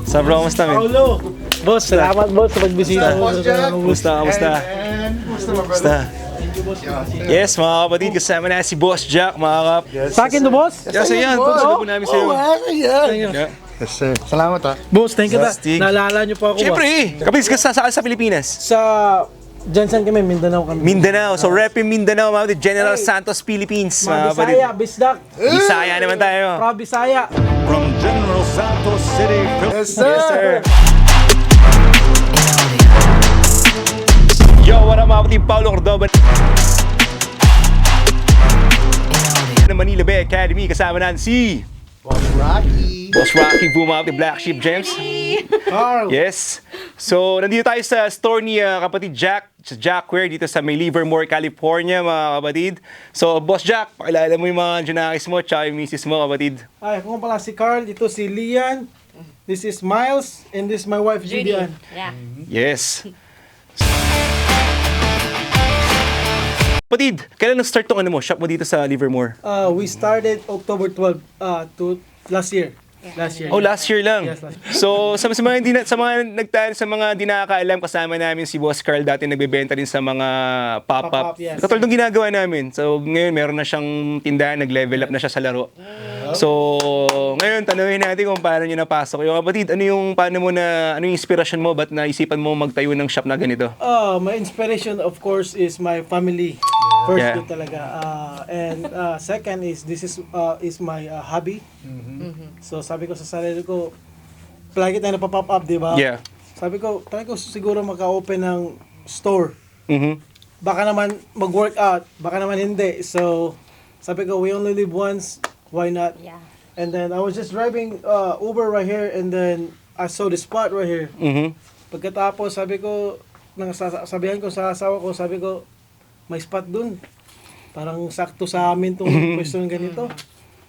Sa bro, kamusta men? Paulo! Boss, salamat boss sa pagbisita. Kamusta? Yes, mga kapatid, kasama na si Boss Jack, mga kap. Sa akin to boss? Yes, ayan, boss. Ano po namin sa'yo? Yeah. Yes, sir. Salamat Boss, thank you. Plastic. Naalala niyo po ako Siyempre, kapatid, saan sa Pilipinas? Sa Jansan kami, Mindanao kami. Mindanao. So, rep in Mindanao, mga kapatid, General Santos, Philippines. Mga kapatid. Bisaya, Bisdak. Bisaya naman tayo. Proud Bisaya. From General Santos City, Yes, sir. Yes, sir. Yo, what up mga kapatid? Paulo Cordoba ng Manila Bay Academy. Kasama natin si Boss Rocky. Boss Rocky Buma of the Black Sheep Gems. Carl. Yes. So, nandito tayo sa store ni kapatid Jack, sa Jackware, dito sa may Livermore, California, mga kapatid. So, Boss Jack, pakilala mo yung mga junakis mo, tsaka yung misis mo, kapatid. Ay, ako nga pala si Carl. Ito si Lian. This is Miles. And this is my wife, Judy. Julian. Yeah. Yes. Kapatid, kailan nag-start tong shop mo dito sa Livermore? We started October 12 to last year. Last year. Oh, last year lang. Yes, last year. So, sa mga di nakakaalam, kasama namin si Boss Carl dati nagbebenta din sa mga pop-up. Pop-up, yes. Katulad ng ginagawa namin. So, ngayon meron na siyang tindahan, nag-level up na siya sa laro. So, ngayon tanungin natin kung paano niyo napasok. Yung kapatid, ano yung inspirasyon mo? Ba't naisipan mo magtayo ng shop na ganito? My inspiration, of course, is my family. First, Yeah. yun talaga. And second is this is my hobby. So sabi ko sa sarili ko, palagi tayo napapop up, di ba? Yeah. Sabi ko, try ko siguro maka-open ng store. Mhm. Baka naman mag-work out, baka naman hindi. So sabi ko, we only live once, why not? Yeah. And then I was just driving Uber right here, and then I saw the spot right here. Mhm. Pagkatapos sabi ko, sabihan ko sa asawa ko, sabi ko, may spot dun. Parang sakto sa amin tong pwesto ng ganito.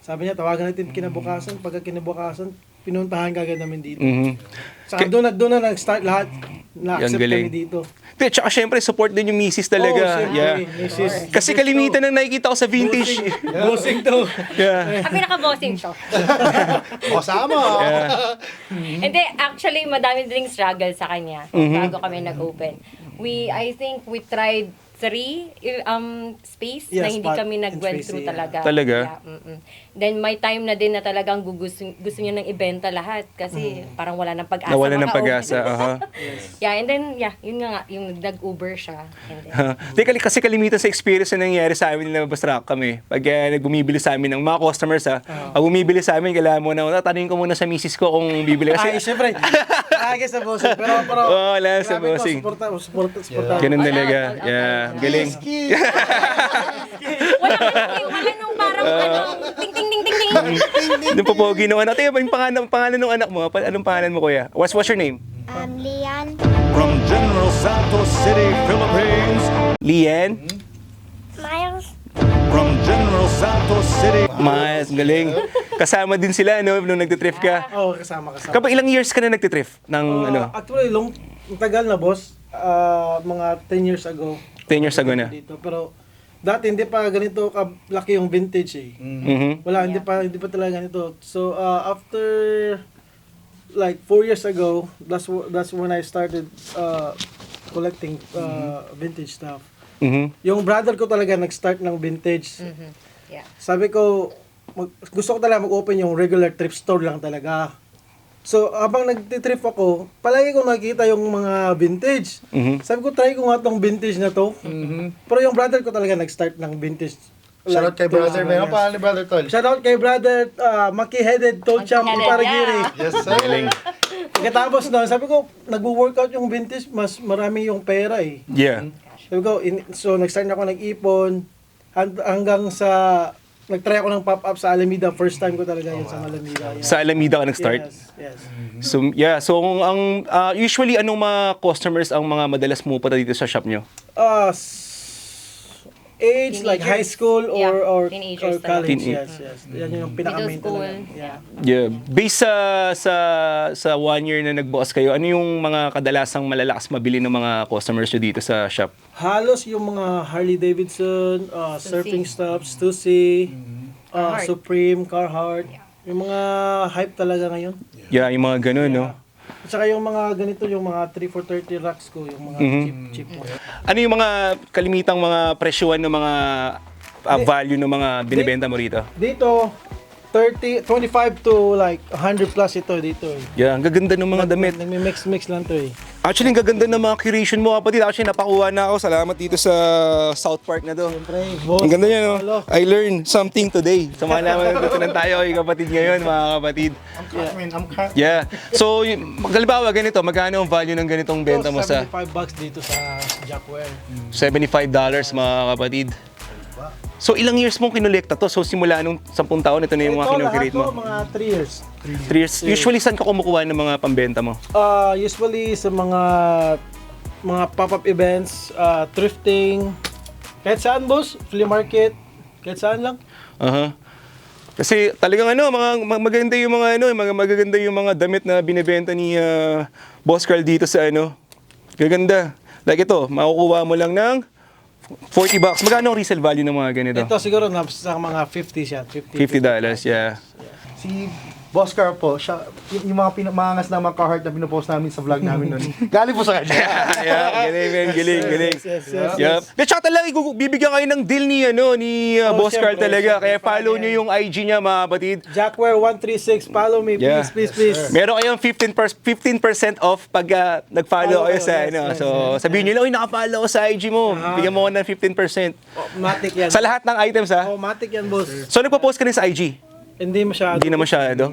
Sabi niya, tawagan natin kinabukasan. Pagka kinabukasan, pinuntahan kagad namin dito. Mhm. Saka doon na nag-start lahat. Na-accept galing. kami dito. Tsaka syempre, support din yung misis talaga. siyempre, Yeah. misis. Kasi kalimitan ng nakikita ko sa vintage. Bossing to. Yeah. Ang pinaka-bossing siya. Kasama. Hindi, actually, madami ding struggle sa kanya bago kami nag-open. I think we tried 3 space Yeah, na hindi spot kami and nag-went space, through yeah. talaga. Talaga? Yeah, Then may time na din na talagang gusto niya nang ibenta lahat kasi parang wala nang pag-asa. Nawala ng maka-open. pag-asa. Aha. Yeah, and then, yun nga, yung nag-Uber siya. And then, Kasi kalimitan sa experience na nangyayari sa amin na Basrak kami. Pag bumibili sa amin ng mga customers pag bumibili sa amin, kailangan mo na, tanongin ko muna sa misis ko kung bibili. Ay, Kasi, syempre. Ay, sa bossing. Pero, Oo, wala sa grabe ko, bossing. Suporta. ganun Wala, talaga. wala, Yeah, wala. galing. wala nung parang, ting ting ting ting ting. Nung popogi nung anak. Teka, yung pangalan ng anak mo? Anong pangalan mo, kuya? What's your name? Lian. from General Santos City, Philippines, Lian? Miles. from General Santos City, Mas, galing. Kasama din sila, nung nagtitrip ka. Oo, kasama. Kapag ilang years ka na nagtitrip? Actually, tagal na, boss. Mga 10 years ago. 10 years ago na. Dito. Pero dati hindi pa ganito kalaki yung vintage eh. Mhm. Wala, hindi pa talaga ganito. So after like 4 years ago, that's when I started collecting vintage stuff. Mhm. Yung brother ko talaga nag-start ng vintage. Yeah. Sabi ko, gusto ko talaga mag-open yung regular thrift store lang talaga. So, habang nag-trip ako, palagi ko nakikita yung mga vintage. Mhm. Sabi ko, try ko nga tong vintage na to. Pero yung brother ko talaga nag-start ng vintage. Shoutout kay brother. Meron pa ni brother Tol. Shoutout kay brother, Maki-headed, Told Champ, Maki-headed, Iparagiri. yeah. Yes, sir. Galing. Pagkatapos na, sabi ko, nag-workout yung vintage, mas marami yung pera eh. Yeah. Sabi ko, so nag-start na ako nag-ipon, hanggang sa, nag-try ako ng pop-up sa Alameda. First time ko talaga yun sa Alameda. Yeah. Sa Alameda ka nag-start? Yes. So, yeah. So, usually, anong mga customers ang mga madalas pupunta dito sa shop nyo? Age, like high school Yeah, or teenagers college. talaga. Yes. Yan yung pinaka-main Middle school. talaga. Yeah. Yeah. Based sa 1 year na nagbukas kayo, ano yung mga kadalasang malalakas mabili ng mga customers nyo dito sa shop? Halos yung mga Harley Davidson, surfing stuff, Stussy, Carhartt. Supreme, Carhartt. Yung mga hype talaga ngayon. Yeah, yung mga ganun, no? At saka yung mga ganito, yung mga 3 for 30 racks ko, yung mga cheap mo. Ano yung mga kalimitang mga presyuhan ng mga value ng mga binibenta mo rito? Dito, 25 to like 100 plus ito dito eh. Yeah, ang gaganda ng mga damit. Nagmi-mix lang to eh. Actually, ang gaganda ng mga curation mo, kapatid. Actually, napakuha na ako. Salamat dito sa South Park na to. Siyempre, boss. Ang ganda niya, no? Hello. I learned something today. Sa mga naman natutunan tayo, kapatid ngayon, mga kapatid. Yeah. So, halimbawa, ganito, magkano ang value ng ganitong benta mo sa $75 dito sa Jackware. $75, mga kapatid? So, ilang years mong kinolekta to? So, simula nung 10 taon, ito na yung mga Ito, lahat kinokreate to, mo. mga 3 years. 3 years. Usually, saan ka kumukuha ng mga pambenta mo? Usually sa mga pop-up events, thrifting, kahit saan boss, flea market, kahit saan lang. Aha. Kasi talagang magaganda yung mga magaganda yung mga damit na binebenta ni Boss Carl dito sa Gaganda. Like ito, makukuha mo lang ng $40. Magkano ang resale value ng mga ganito? Ito siguro sa mga 50 siya. $50, yeah. Si Boss Carl po, siya, yung mga maangas na mga Carhartt na pinupost namin sa vlog namin nun. Galing po sa kanya. Yeah, galing, man. Galing. Yes. Yup. De, tsaka talaga, bibigyan kayo ng deal ni Boss Carl syempre, talaga. syempre, Kaya follow fan nyo yung IG niya, mga kapatid. Jackware 136, follow me, Yeah. please. Meron kayong 15% off pag nag-follow kayo sa sabihin nyo lang, naka-follow ko sa IG mo. Bigyan mo ko ng 15%. Matic yan. Sa lahat ng items, ha? Matic yan, boss. So, nagpo-post ka rin sa IG? Hindi masyado. Hindi na masyado.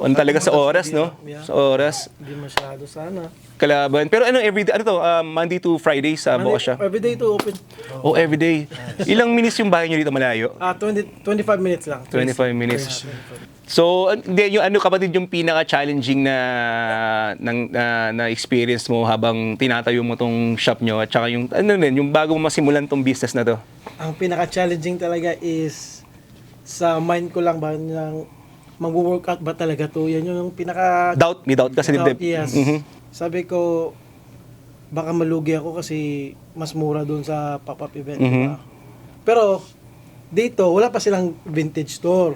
On talaga sa oras, no? Yeah. Sa oras. Hindi masyado sana. Kalaban. Pero everyday, Monday to Friday sa bukas siya? Everyday to open. Oh, everyday. Ilang minutes yung bahay nyo dito malayo? 25 minutes lang. 25 minutes. So, hindi, yung kapatid, yung pinaka-challenging na experience mo habang tinatayo mo tong shop nyo at saka yung, yung bago mo masimulan tong business na to? Ang pinaka-challenging talaga is sa mind ko lang ba nang mag-workout ba talaga to? Yan yung pinaka May doubt kasi doubt, dibdib. yes. Sabi ko baka malugi ako kasi mas mura doon sa pop-up event, diba? Pero dito wala pa silang vintage store.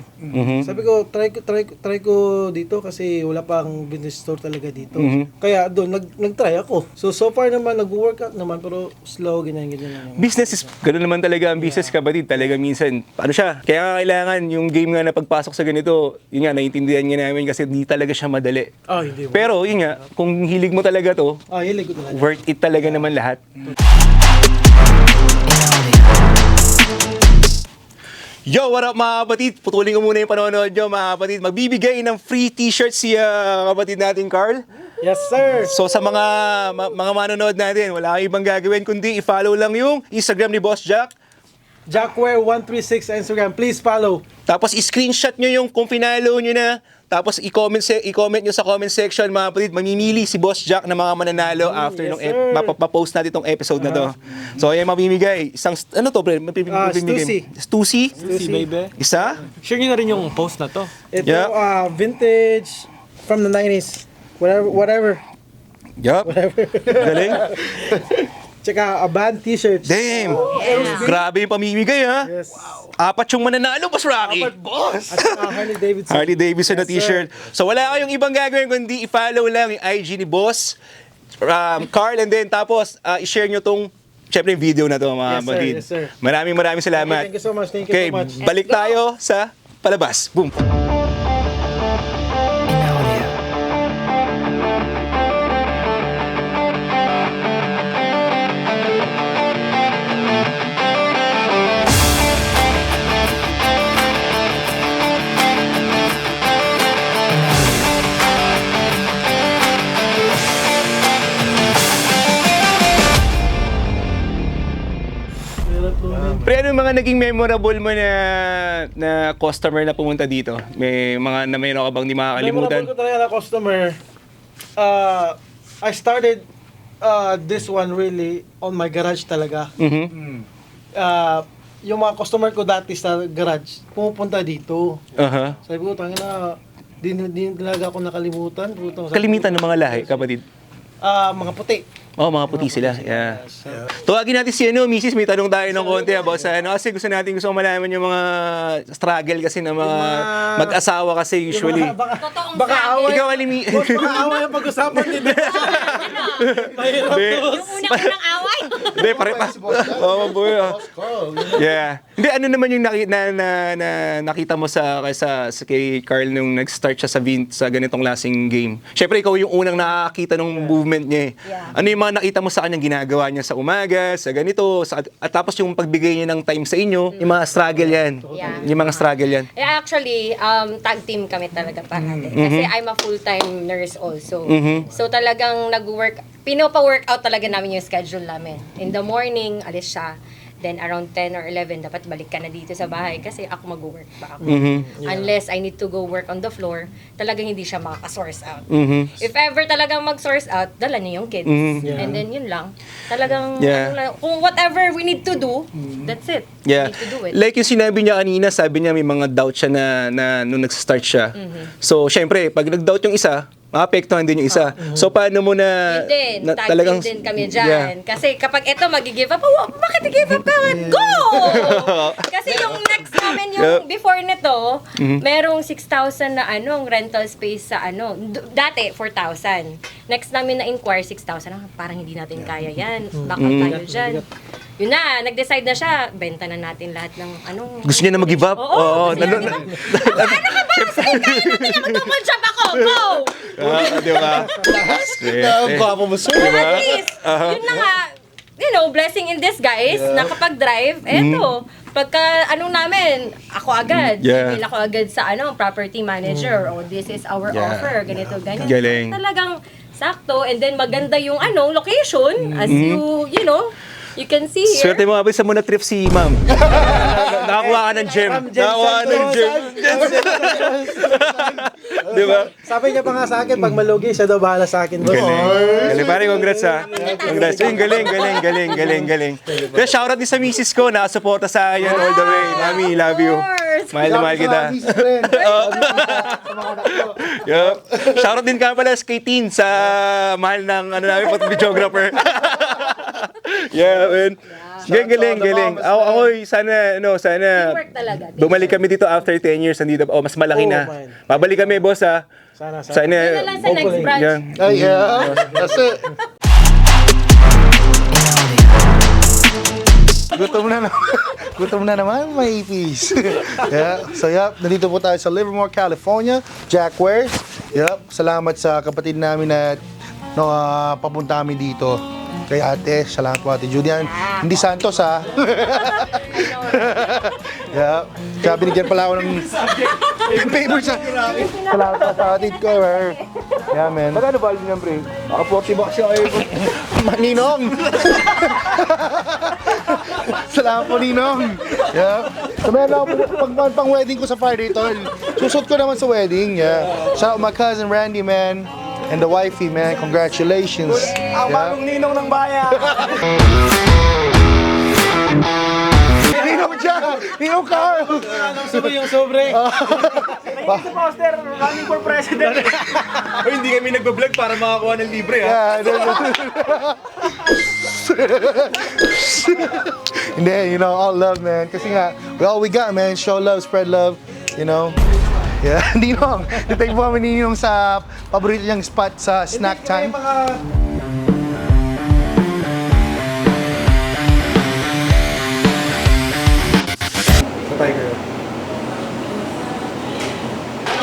Sabi ko try ko dito kasi wala pang vintage store talaga dito. Kaya doon nag-try ako. So far naman nag-workout naman pero slow ganyan lang. Business is, gano'n naman talaga ang business, kapatid. Talaga minsan, siya? Kaya nga kailangan yung game nga na pagpasok sa ganito, yun nga, naiintindihan nga namin kasi di talaga siya madali. Hindi. Pero yun nga, kung hilig mo talaga to, Hilig ko talaga. worth it talaga naman lahat. Yo, what up mga kapatid? Putulin ko muna yung panonood nyo mga kapatid. Magbibigay ng free t-shirt si kapatid natin, Carl. Yes, sir. So sa mga manonood natin, wala kang ibang gagawin kundi i-follow lang yung Instagram ni Boss Jack. Jackware 136 sa Instagram. Please follow. Tapos i-screenshot nyo yung kung finalo nyo na. Tapos i-comment nyo sa comment section mga kapatid. Mamimili si Boss Jack na mga mananalo after yes, nung sir. mapopost natin itong episode na to. So ayan, mamimigay. Isang, pre? Stussy? Stussy, baby. Isa? Share nyo na rin yung post na to. Ito, Yeah. vintage from the 90s. Whatever. Yup. Galing. Tsaka a band t-shirts. Damn. Grabe yung pamimigay, ha? Yes. 4 yung mananalo, Boss Rocky. At saka Harley Davidson. Harley Davidson na Yes, t-shirt. So wala kayong ibang gagawin kundi i-follow lang yung IG ni Boss Carl, and then tapos i-share nyo tong syempre yung video na to mga Yes, sir. kapatid. Yes, sir. Maraming salamat. Thank you so much. Thank you Okay, so much. balik tayo sa palabas. Boom. Pre, ano yung mga naging memorable mo na customer na pumunta dito? Mayroon ka bang di makakalimutan? Memorable ko talaga na customer. I started this one really on my garage talaga. Yung mga customer ko dati sa garage, pumupunta dito. Aha. Sabi ko, tangina, di talaga ako nakalimutan. Kalimitan ng mga lahi, kapatid. Mga puti. Oh, mga puti sila. Yeah. Tuwagin natin si Mrs. May tanong tayo ng konti about sa kasi gusto malaman yung mga struggle kasi ng mga mag-asawa kasi usually. Totoong Baka struggle. away. Ikaw, Alimi. Boss, baka away ang pag-usapan nito. Mahirap Hindi. to. Yung unang-unang away. Hindi, pare pa. Oo, boy. Yeah. Hindi, ano naman yung nakita mo sa kay Carl nung nag-start siya sa ganitong lasing game? Syempre, ikaw yung unang nakakita ng movement niya eh. Yeah. Ano yung mga nakita mo sa kanyang ginagawa niya sa umaga, sa ganito, at tapos yung pagbigay niya ng time sa inyo, yung mga struggle yan. Yeah. Yung mga struggle yan. Yeah, actually, tag team kami talaga parati. Kasi I'm a full-time nurse also. So talagang pinopa-workout talaga namin yung schedule namin. In the morning, alis siya. Then around 10 or 11, dapat balik ka na dito sa bahay kasi ako mag-work pa ako. Unless I need to go work on the floor, talagang hindi siya makaka-source out. If ever talagang mag-source out, dala niya yung kids. And then yun lang. Talagang, Yeah. kung whatever we need to do, that's it. Yeah. We need to do it. Like yung sinabi niya kanina, sabi niya may mga doubt siya na nung nag-start siya. So, syempre, pag nag-doubt yung isa, maapektuhan din yung isa. So, paano mo na... Yun din, na tag team din kami dyan. Yeah. Kasi kapag ito mag-give up, bakit i-give up ka? Go! Kasi yung next namin, yung before nito, merong 6,000 na rental space sa dati 4,000. Next namin na inquire 6,000, parang hindi natin kaya yan. Backup tayo dyan. Yun na, nag-decide na siya, benta na natin lahat ng Gusto niya na mag-give up? Oo, gusto niya, di ba? Ano ka ba? Sige, kaya natin niya, mag-double job ako! Go! Di ba? Ang gwapo mo, sir. Well, at least, yun na nga, blessing in disguise, nakapag-drive, eto, pagka namin, ako agad, email ako agad sa property manager, this is our offer, ganito, ganyan. Galing. Talagang sakto, and then maganda yung location, as you can see here. Swerte mo, abay sa muna trip si ma'am. Nakakuha ka ng gym. Nakakuha ka ng gym. Di ba? Sabi niya pa nga sa akin, pag malugi, siya daw bahala sa akin. Boss. Galing. Pare, congrats ha. Congrats. Yung galing. Kaya shoutout din sa misis ko, nakasuporta sa akin all the way. Mami, love you. Mahal na mahal kita. Yup. Shoutout din ka pala kay Teen sa mahal ng namin videographer. Yeah, man. Galing. Ako, sana, Teamwork talaga. bumalik kami dito after 10 years. Nandito, mas malaki na. man. Pabalik kami, boss, ha. Sana. Yun na lang sa next branch. Yeah. Ay, yeah. That's it. Gutom na naman, may ipis. Yeah. So, nandito po tayo sa Livermore, California. Jack Wares. Salamat sa kapatid namin na papunta kami dito. Kay ate, salamat po ate Julian. Hindi Santos ha. Kaya binigyan pala ako ng paper sa... Salamat po sa ate ko. Yeah, man. Magkano ba yung pre? Ako 40 bucks yung Ninong! Salamat po, Ninong! Yeah. So, meron ako pang wedding ko sa Friday, tol. Susot ko naman sa wedding, yeah. Shout out my cousin Randy, man. And the wifey, man. Congratulations. Ang bagong ninong ng bayan! Ninong Jack! Ninong Carl! Gusto mo yung sobre? Poster, running for president. Hindi kami nagbablog para makakuha ng libre, ha? Yeah, Hindi, all love, man. Kasi nga, all we got, man. Show love, spread love, Yeah, Ninong. Natay po kami ni Ninong sa paborito niyang spot sa snack time.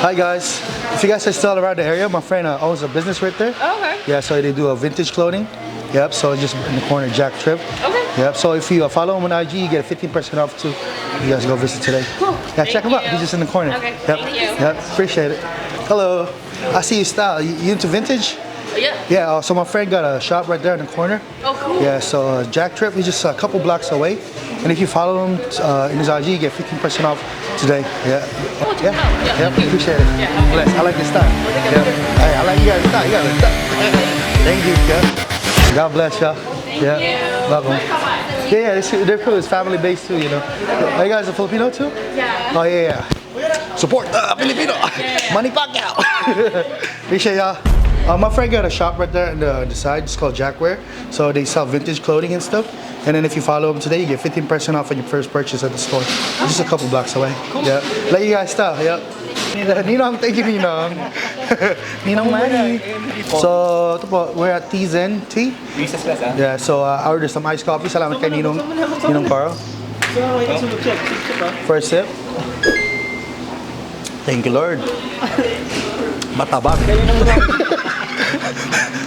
Hi guys. If you guys are still around the area, my friend owns a business right there. Okay. Yeah, so they do vintage clothing. Yep, so just in the corner, Jack Trip. Okay. Yep, so if you follow him on IG, you get 15% off too. You guys go visit today. Cool. Yeah, check him out. you. He's just in the corner. Okay, Yep. thank you. Yep, appreciate it. Hello. I see your style. You into vintage? Yeah. Yeah, so my friend got a shop right there in the corner. Oh, cool. Yeah, so Jack Trip, he's just a couple blocks away. And if you follow him in his IG, you get 15% off today. Yeah. Yeah, appreciate it. Yeah, okay. Bless. I like your style. Yeah. Hey, I like you guys' style. You guys are style. Thank you. Yeah. God bless y'all. Yeah. Welcome. Yeah, they're cool. It's family based too, Are you guys a Filipino too? Yeah. Oh, yeah. Support Filipino. Manny Pacquiao. Appreciate y'all. My friend got a shop right there on the side. It's called Jackwear. So they sell vintage clothing and stuff. And then if you follow them today, you get 15% off on your first purchase at the store. Just a couple blocks away. Yeah. Let you guys know. Yep. Ninong, thank you, Ninong. Ninong Manny. So, ito po, we're at Tizen Tea. Recess class, ah. Yeah, so I ordered some iced coffee. Salamat kay Ninong Carl. First sip. Thank you, Lord. Matabang.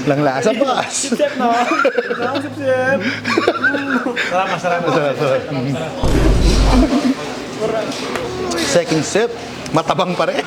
Lang lasa, boss. Sip no? Sip. Salamat. Second sip, matabang pa rin.